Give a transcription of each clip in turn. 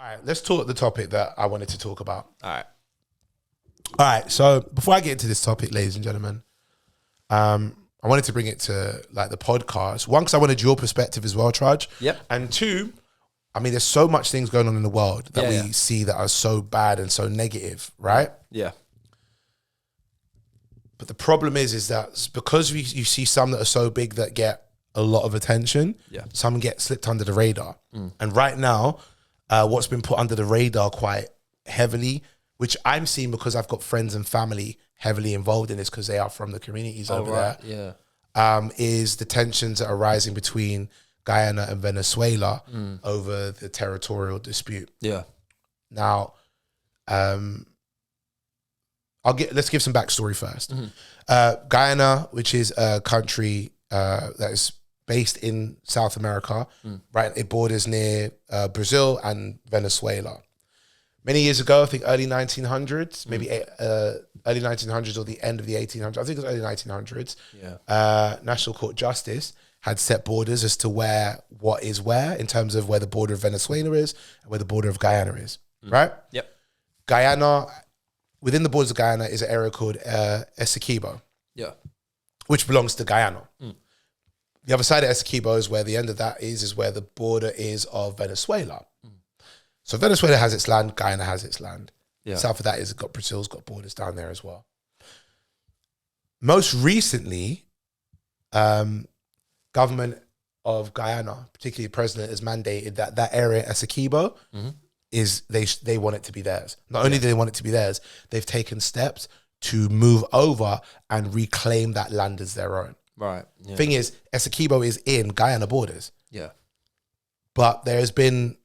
All right, let's talk the topic that I wanted to talk about. All right. All right, so before I get into this topic, ladies and gentlemen, I wanted to bring it to like the podcast. One, because I wanted your perspective as well, Trudge. Yep. And two, I mean, there's so much things going on in the world that we see that are so bad and so negative, right? Yeah. But the problem is that because you see some that are so big that get a lot of attention, some get slipped under the radar. And right now, what's been put under the radar quite heavily, which I'm seeing because I've got friends and family heavily involved in this because they are from the communities over there, is the tensions that are rising between Guyana and Venezuela over the territorial dispute. Yeah. Now, let's give some backstory first. Guyana, which is a country that is based in South America, right? It borders near Brazil and Venezuela. Many years ago, I think early 1900s, maybe early 1900s or the end of the 1800s, I think it was early 1900s, National Court Justice had set borders as to what is where in terms of where the border of Venezuela is and where the border of Guyana is, right? Yep. Guyana, within the borders of Guyana is an area called Essequibo, which belongs to Guyana. The other side of Essequibo is where the end of that is where the border is of Venezuela. So Venezuela has its land, Guyana has its land. South of that is Brazil's got borders down there as well. Most recently, government of Guyana, particularly the president, has mandated that area, Essequibo, is they want it to be theirs. Not only do they want it to be theirs, they've taken steps to move over and reclaim that land as their own. Right. Yeah. Thing is, Essequibo is in Guyana borders. Yeah. But there has been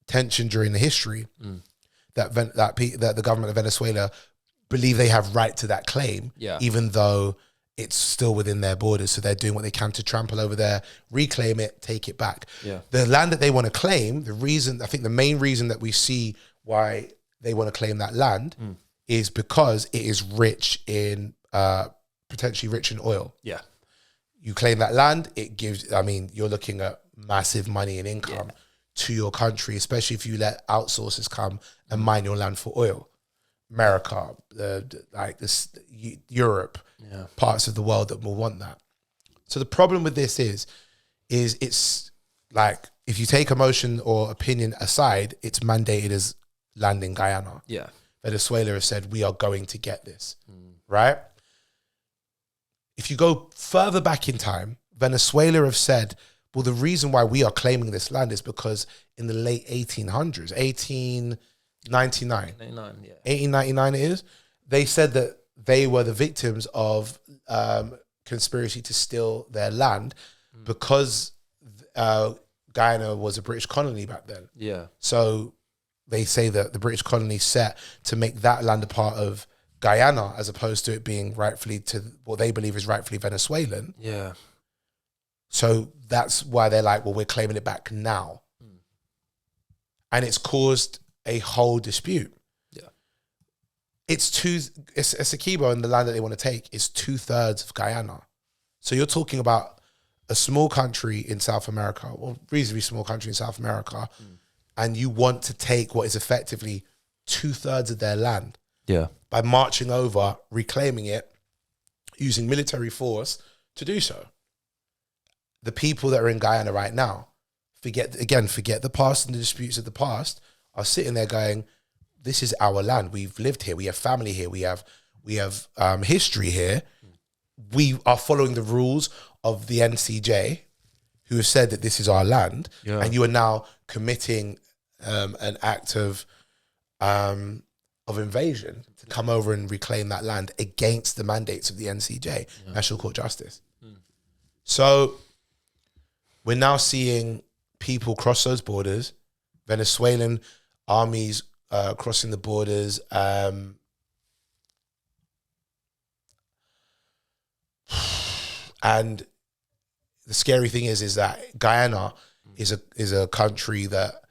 tension during the history that the government of Venezuela believe they have right to that claim, even though it's still within their borders. So they're doing what they can to trample over there, reclaim it, take it back. Yeah. The land that they want to claim, the main reason that we see why they want to claim that land is because it is rich in, potentially rich in oil. Yeah. You claim that land, it gives, you're looking at massive money and income to your country, especially if you let outsourcers come and mine your land for oil. America, Europe, parts of the world that will want that. So the problem with this is it's like, if you take emotion or opinion aside, it's mandated as land in Guyana. Yeah. Venezuela has said, we are going to get this, right? If you go further back in time, Venezuela have said, well, the reason why we are claiming this land is because in the late 1800s, 1899 it is, they said that they were the victims of conspiracy to steal their land because Guyana was a British colony back then. Yeah. So they say that the British colony set to make that land a part of Guyana as opposed to it being rightfully to what they believe is rightfully Venezuelan. Yeah. So that's why they're like, well, we're claiming it back now. And it's caused a whole dispute. Yeah. Essequibo and the land that they want to take is 2/3 of Guyana. So you're talking about a small country in South America, or reasonably small country in South America, and you want to take what is effectively 2/3 of their land. Yeah. By marching over, reclaiming it, using military force to do so. The people that are in Guyana right now, forget the past and the disputes of the past, are sitting there going, this is our land. We've lived here. We have family here. We have history here. We are following the rules of the NCJ, who have said that this is our land. Yeah. And you are now committing an act of invasion to come over and reclaim that land against the mandates of the NCJ, National Court Justice. So we're now seeing people cross those borders, Venezuelan armies crossing the borders. And the scary thing is that Guyana is a country that,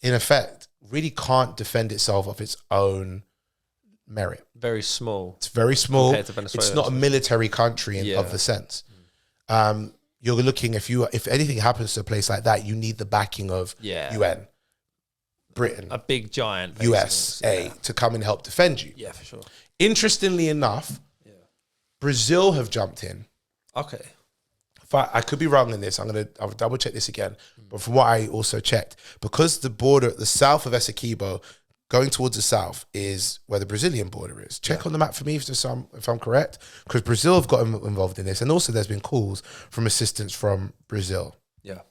in effect, really can't defend itself of its own merit. Very small. It's very small. It's not a military country of the sense. You're looking, if anything happens to a place like that, you need the backing of UN. Britain, a big giant basically. USA to come and help defend you. Yeah, for sure. Interestingly enough, Brazil have jumped in. Okay. I could be wrong in this. I'll double check this again. But from what I also checked, because the border, the south of Essequibo, going towards the south is where the Brazilian border is. Check on the map for me if I'm correct, because Brazil have got involved in this, and also there's been calls from assistance from Brazil. Yeah.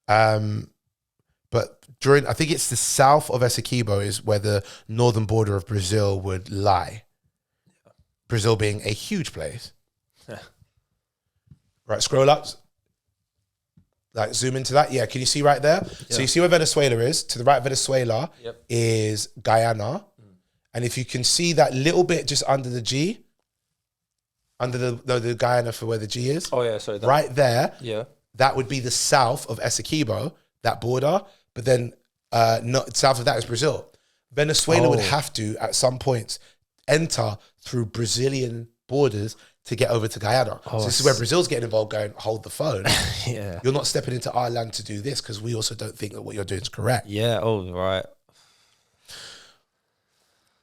But I think it's the south of Essequibo is where the northern border of Brazil would lie. Yeah. Brazil being a huge place. Right, scroll up. Like zoom into that. Yeah, can you see right there? Yeah. So you see where Venezuela is? To the right of Venezuela is Guyana. And if you can see that little bit just under the G, under the Guyana for where the G is. Oh yeah, sorry. Right there. Yeah. That would be the south of Essequibo, that border. But then not south of that is Brazil. Venezuela would have to, at some points, enter through Brazilian borders to get over to Guyana. So this is where Brazil's getting involved, going, hold the phone. Yeah. You're not stepping into our land to do this because we also don't think that what you're doing is correct. Yeah, right.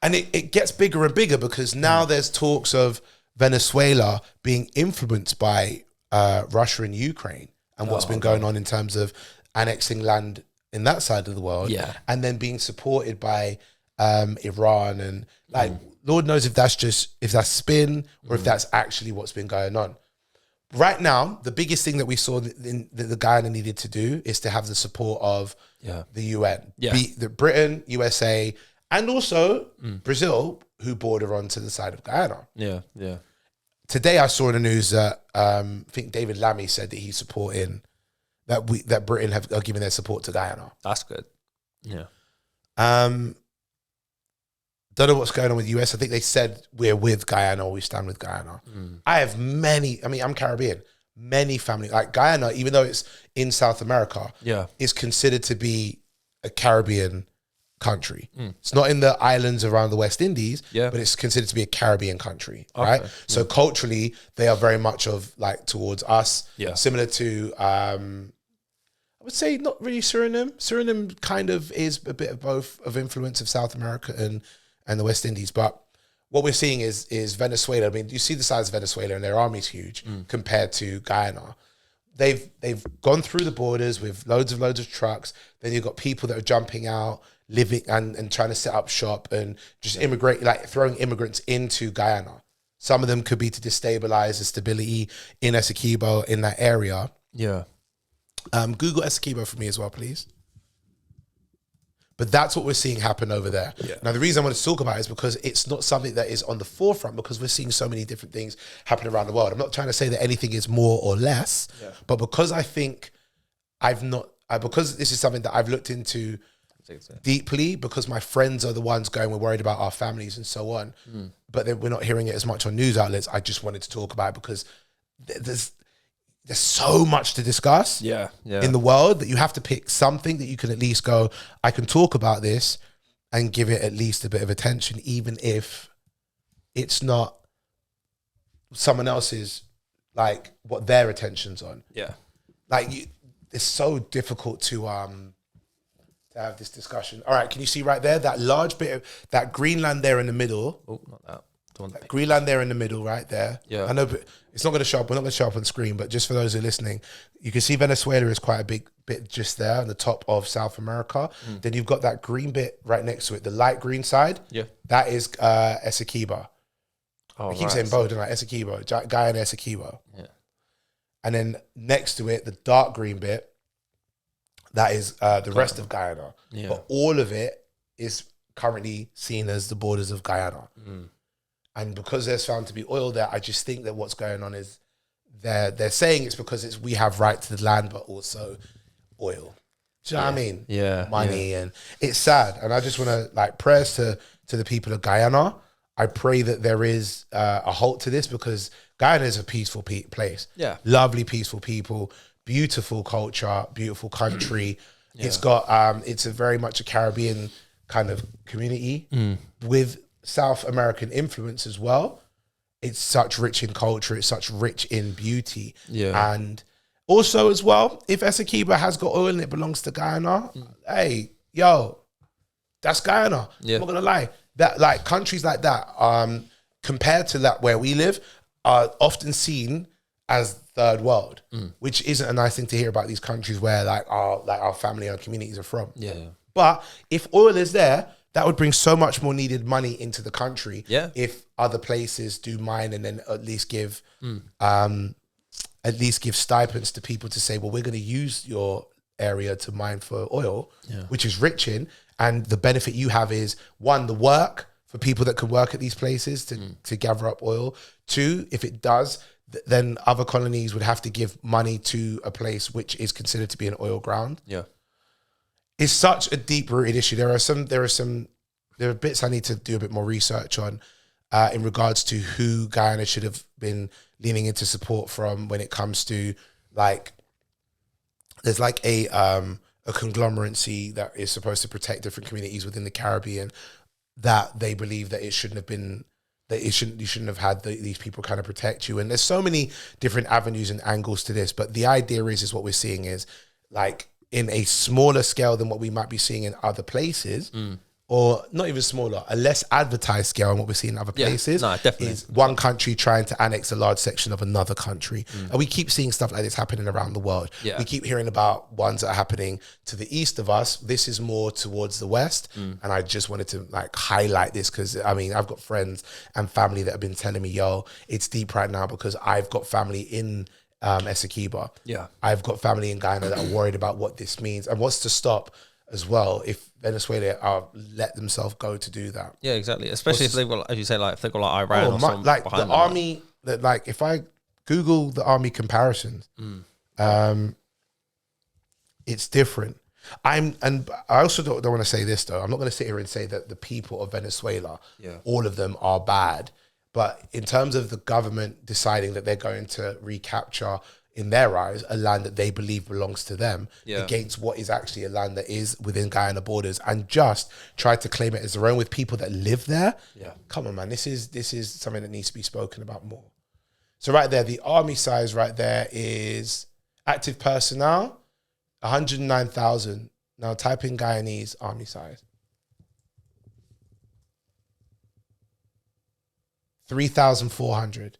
And it gets bigger and bigger because now there's talks of Venezuela being influenced by Russia and Ukraine and what's been going on in terms of annexing land in that side of the world. Yeah. And then being supported by Iran and like, Lord knows if that's spin or if that's actually what's been going on. Right now, the biggest thing that we saw that the Guyana needed to do is to have the support of the UN. The Britain, USA, and also Brazil, who border onto the side of Guyana. Yeah, yeah. Today I saw in the news that I think David Lammy said that he's supporting, that Britain are giving their support to Guyana. That's good. Yeah. Don't know what's going on with the US. I think they said we're with Guyana or we stand with Guyana. I have I'm Caribbean. Many family, like Guyana, even though it's in South America, is considered to be a Caribbean country. It's not in the islands around the West Indies, but it's considered to be a Caribbean country, right? So culturally, they are very much of like towards us, similar to, I would say not really Suriname. Suriname kind of is a bit of both of influence of South America and the West Indies. But what we're seeing is Venezuela. I mean, you see the size of Venezuela and their army's huge compared to Guyana. They've gone through the borders with loads of trucks. Then you've got people that are jumping out, living and trying to set up shop and just immigrate, like throwing immigrants into Guyana. Some of them could be to destabilize the stability in Essequibo, in that area. Yeah. Google Essequibo for me as well, please. But that's what we're seeing happen over there. Yeah. Now, the reason I wanted to talk about it is because it's not something that is on the forefront because we're seeing so many different things happen around the world. I'm not trying to say that anything is more or less, but because I think because this is something that I've looked into deeply, because my friends are the ones going, we're worried about our families and so on, but then we're not hearing it as much on news outlets. I just wanted to talk about it because there's so much to discuss in the world that you have to pick something that you can at least go, I can talk about this and give it at least a bit of attention, even if it's not someone else's, like what their attention's on. Yeah. Like it's so difficult to have this discussion. All right, can you see right there, that large bit of that Greenland there in the middle? Oh, not that. Greenland there in the middle, right there. Yeah. I know, but it's not going to show up. We're not going to show up on screen, but just for those who are listening, you can see Venezuela is quite a big bit just there on the top of South America. Then you've got that green bit right next to it, the light green side. Yeah. That is Essequibo. I keep saying both, don't I? Essequibo, Guyana Essequibo. Yeah. And then next to it, the dark green bit, that is the rest of Guyana. Yeah. But all of it is currently seen as the borders of Guyana. And because there's found to be oil there, I just think that what's going on is they're saying it's because we have right to the land, but also oil. Do you know what I mean? Yeah. Money. And it's sad. And I just want to like prayers to the people of Guyana. I pray that there is a halt to this because Guyana is a peaceful place. Yeah. Lovely, peaceful people, beautiful culture, beautiful country. It's got, it's a very much a Caribbean kind of community with South American influence as well. It's such rich in culture. It's such rich in beauty. Yeah. And also as well, if Essequibo has got oil and it belongs to Guyana, hey, yo, That's Guyana. Yeah. I'm not gonna lie. That like countries like that, compared to that where we live, are often seen as third world, which isn't a nice thing to hear about these countries where like our family and communities are from. Yeah. But if oil is there, that would bring so much more needed money into the country. Yeah. If other places do mine and then at least give stipends to people to say, well, we're going to use your area to mine for oil, which is rich in. And the benefit you have is, one, the work for people that can work at these places to gather up oil. Two, if it does, then other colonies would have to give money to a place which is considered to be an oil ground. Yeah. It's such a deep-rooted issue. There are bits I need to do a bit more research on in regards to who Guyana should have been leaning into support from when it comes to like, there's like a conglomeracy that is supposed to protect different communities within the Caribbean, that they believe that it shouldn't have been, that you shouldn't have had these people kind of protect you. And there's so many different avenues and angles to this, but the idea is what we're seeing is like in a smaller scale than what we might be seeing in other places, or not even smaller, a less advertised scale than what we're seeing in other places. No, definitely. Is one country trying to annex a large section of another country. And we keep seeing stuff like this happening around the world. Yeah. We keep hearing about ones that are happening to the east of us. This is more towards the west. And I just wanted to like highlight this because I mean, I've got friends and family that have been telling me, yo, it's deep right now because I've got family in Essequibo. Yeah. I've got family in Guyana that are worried about what this means and what's to stop as well if Venezuela let themselves go to do that. Yeah, exactly. Especially if they've got, as you say, like if they've got like Iran or something like behind the them, army. That like if I Google the army comparisons, it's different. I also don't want to say this though. I'm not going to sit here and say that the people of Venezuela, all of them are bad. But in terms of the government deciding that they're going to recapture, in their eyes, a land that they believe belongs to them against what is actually a land that is within Guyana borders, and just try to claim it as their own with people that live there. Yeah, come on, man. This is something that needs to be spoken about more. So right there, the army size right there is active personnel, 109,000. Now type in Guyanese army size. 3,400.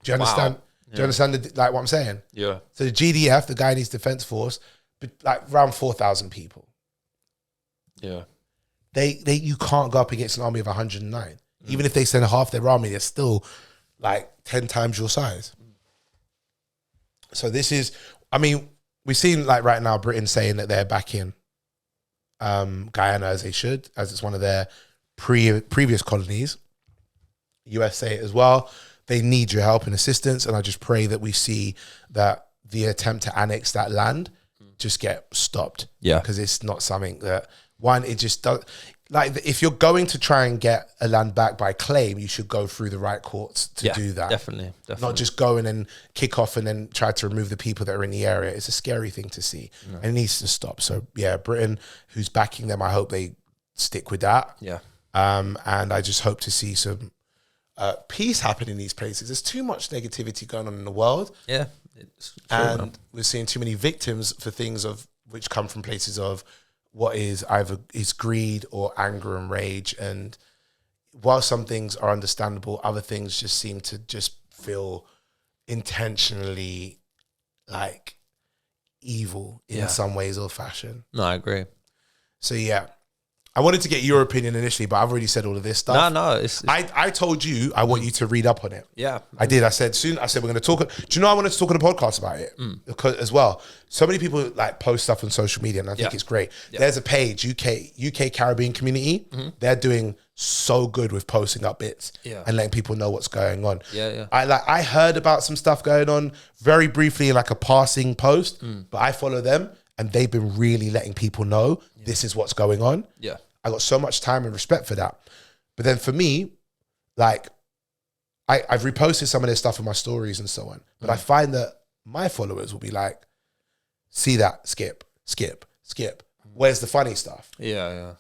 Do you understand? Wow. Do you understand like what I'm saying? Yeah. So the GDF, the Guyanese Defense Force, like around 4,000 people. Yeah. You can't go up against an army of 109. Even if they send half their army, they're still like 10 times your size. So this is, I mean, we've seen like right now Britain saying that they're backing Guyana as they should, as it's one of their previous colonies. USA as well. They need your help and assistance, and I just pray that we see that the attempt to annex that land just get stopped. Yeah, because it's not something that it just does. Like if you're going to try and get a land back by claim, you should go through the right courts to do that. Definitely. Not just go in and kick off and then try to remove the people that are in the area. It's a scary thing to see, and it needs to stop. So yeah, Britain, who's backing them, I hope they stick with that. Yeah, and I just hope to see some peace happen in these places. There's too much negativity going on in the world. Yeah, it's true, and we're seeing too many victims for things which come from places of what is either is greed or anger and rage. And while some things are understandable, other things just seem to just feel intentionally like evil in some ways or fashion. No, I agree. So yeah. I wanted to get your opinion initially, but I've already said all of this stuff. No, I told you I want you to read up on it. Yeah, I did. I said we're going to talk. Do you know I wanted to talk on a podcast about it because, as well? So many people like post stuff on social media, and I think it's great. Yeah. There's a page, UK Caribbean community. They're doing so good with posting up bits and letting people know what's going on. Yeah. I heard about some stuff going on very briefly in like a passing post, but I follow them. And they've been really letting people know this is what's going on. Yeah. I got so much time and respect for that. But then for me, like, I've reposted some of their stuff in my stories and so on. But I find that my followers will be like, see that, skip. Where's the funny stuff? Yeah.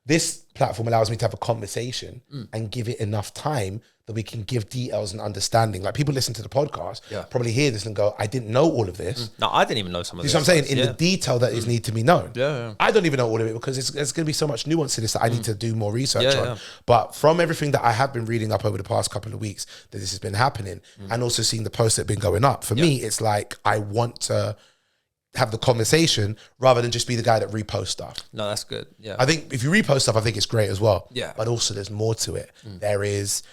this platform allows me to have a conversation and give it enough time that we can give details and understanding. Like people listen to the podcast, probably hear this and go, I didn't know all of this. No, I didn't even know some of this. You know what I'm saying? In the detail that is need to be known. Yeah. I don't even know all of it because there's going to be so much nuance to this that I need to do more research on. But from everything that I have been reading up over the past couple of weeks, that this has been happening and also seeing the posts that have been going up, for me, it's like I want to have the conversation rather than just be the guy that reposts stuff. No, that's good. Yeah. I think if you repost stuff, I think it's great as well. Yeah. But also there's more to it. There is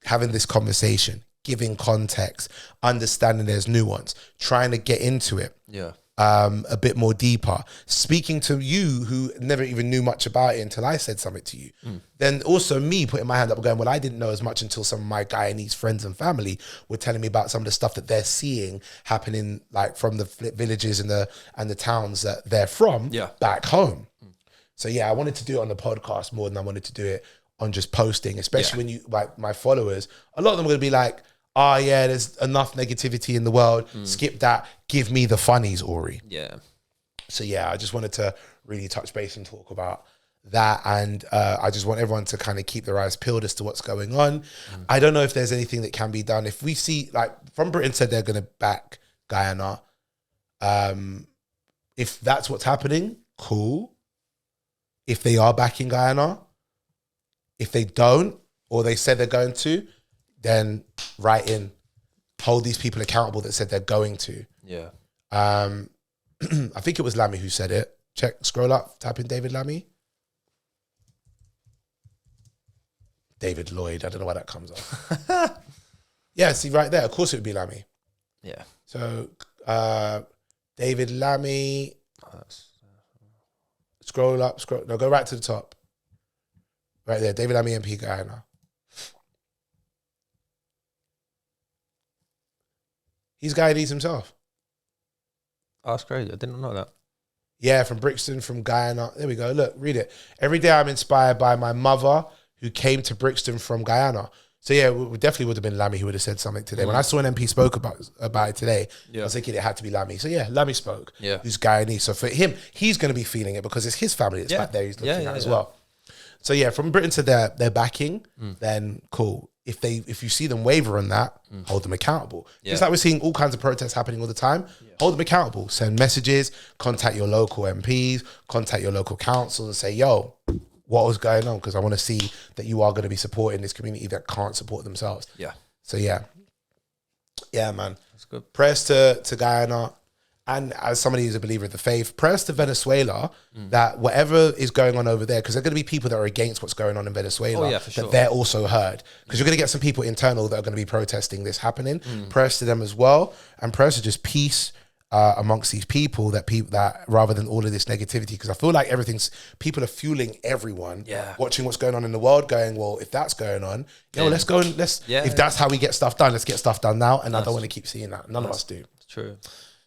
having this conversation, giving context, understanding there's nuance, trying to get into it. Yeah. A bit more deeper, speaking to you who never even knew much about it until I said something to you. Then also me putting my hand up and going, well, I didn't know as much until some of my Guyanese friends and family were telling me about some of the stuff that they're seeing happening, like from the villages and the towns that they're from back home. So yeah, I wanted to do it on the podcast more than I wanted to do it on just posting, especially when you, like my followers, a lot of them are going to be like, oh yeah, there's enough negativity in the world. Skip that. Give me the funnies, Aurie. Yeah. So yeah, I just wanted to really touch base and talk about that. And I just want everyone to kind of keep their eyes peeled as to what's going on. I don't know if there's anything that can be done. If we see, like, From Britain said they're going to back Guyana. If that's what's happening, cool. If they are backing Guyana, if they don't, or they said they're going to, then write in, hold these people accountable that said they're going to. Yeah. I think it was Lammy who said it. Check, scroll up, type in David Lammy. David Lloyd, I don't know why that comes up. Yeah, see right there, of course it would be Lammy. Yeah. So, David Lammy, scroll up, no, go right to the top. Right there, David Lammy MP Guyana. He's Guyanese himself. Oh, that's crazy. I didn't know that. Yeah, from Brixton, from Guyana. There we go. Look, read it. Every day I'm inspired by my mother who came to Brixton from Guyana. So yeah, we definitely would have been Lammy who would have said something today. When I saw an MP spoke about it today, I was thinking it had to be Lammy. So yeah, Lammy spoke. Yeah. Who's Guyanese. So for him, he's going to be feeling it because it's his family that's back there he's looking at as well. So yeah, From Britain to their backing, then cool. If you see them waver on that, hold them accountable. Just like we're seeing all kinds of protests happening all the time, hold them accountable. Send messages, contact your local MPs, contact your local councils and say, yo, what was going on? Because I want to see that you are going to be supporting this community that can't support themselves. Yeah. So yeah. Yeah, man. That's good. Prayers to Guyana. And as somebody who's a believer of the faith, prayers to Venezuela that whatever is going on over there, because there are going to be people that are against what's going on in Venezuela, that they're also heard. Because you're going to get some people internal that are going to be protesting this happening. Prayers to them as well. And prayers to just peace amongst these people that rather than all of this negativity, because I feel like people are fueling everyone watching what's going on in the world, going, well, if that's going on, let's go and if that's how we get stuff done, let's get stuff done now. And I don't want to keep seeing that. None of us do. True.